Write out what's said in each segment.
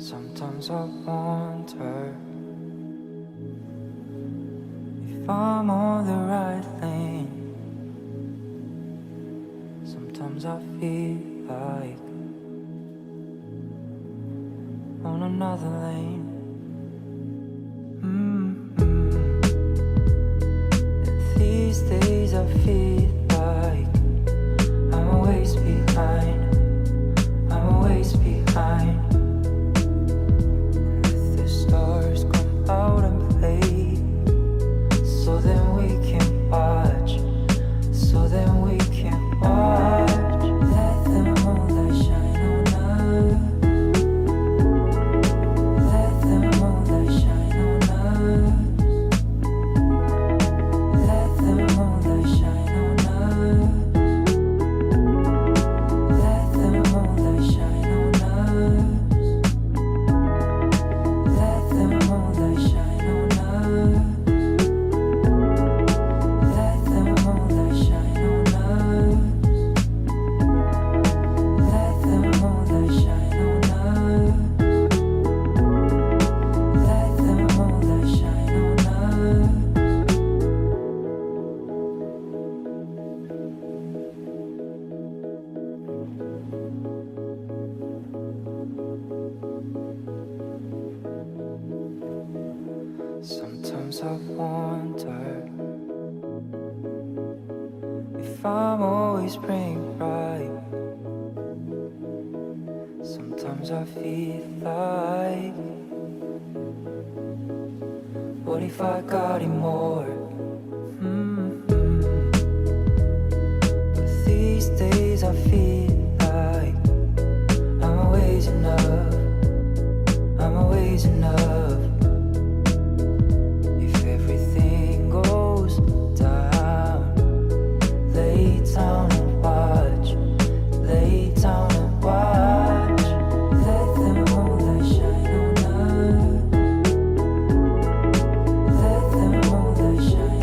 Sometimes I wonder if I'm on the right lane. Sometimes I feel like on another lane. And these days I feel like I'm always behind. I'm always behind. And if the stars come out and play, so then we can watch. So then we can watch. Let the moonlight shine on us. Let the moonlight shine on us. Let the moonlight shine on us. Let the moonlight shine on us. Let the moonlight shine on us. Let the moonlight shine on us. Let the moonlight shine on us. Let the moonlight shine on us. Sometimes I wonder if I'm always praying right. Sometimes I feel like, what if I got it more? But these days I feel like I'm always enough. I'm always enough. If everything goes down, lay down and watch. Lay down and watch. Let the moonlight shine on us. Let the moonlight shine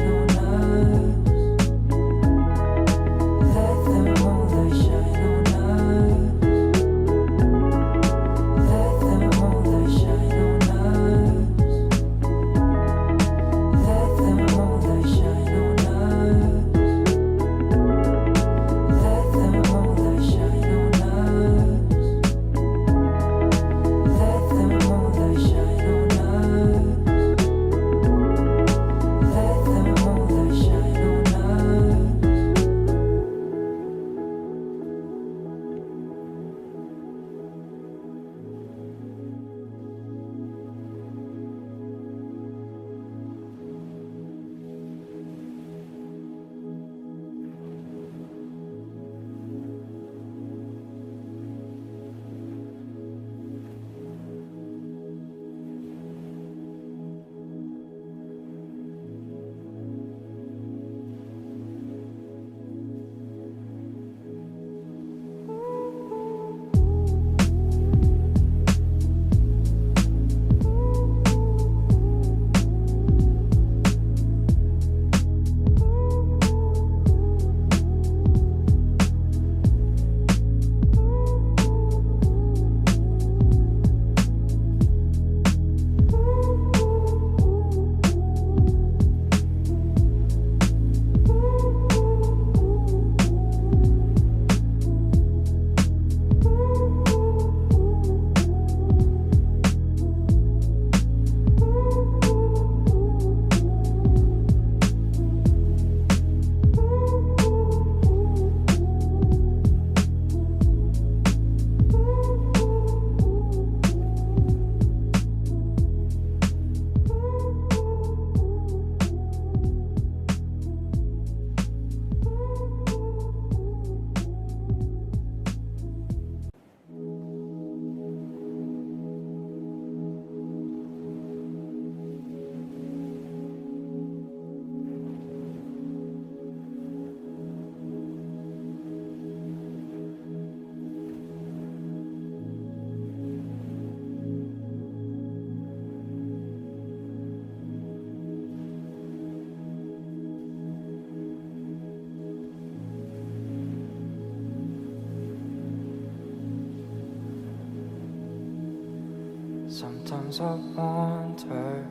Sometimes I wonder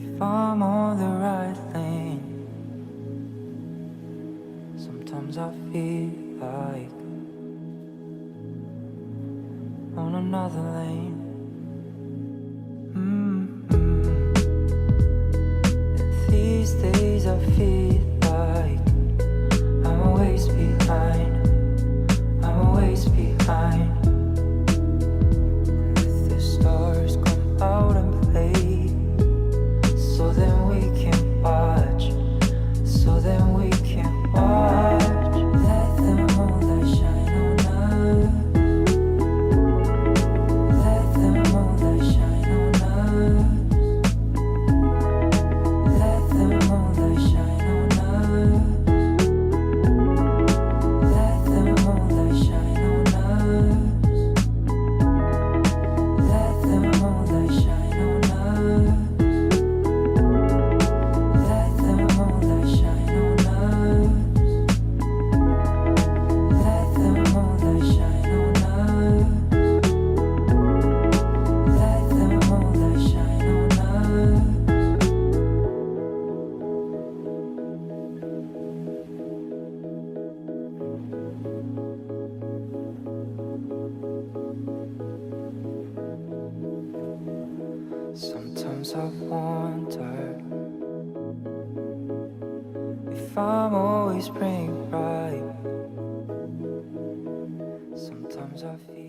if I'm on the right lane. Sometimes I feel like on another lane. And these days I feel like I'm always behind. I'm always behind. And if the stars come out and play, so then we can watch. So then we can watch. Let the moonlight shine on us. Let the moonlight shine on us. Let the moonlight shine on us. Let the moonlight shine on us. Let the moonlight shine on us. Let the moonlight shine on us. Let the moonlight shine on us. Let the moonlight shine on us. Sometimes I wonder if I'm always praying right. Sometimes I feel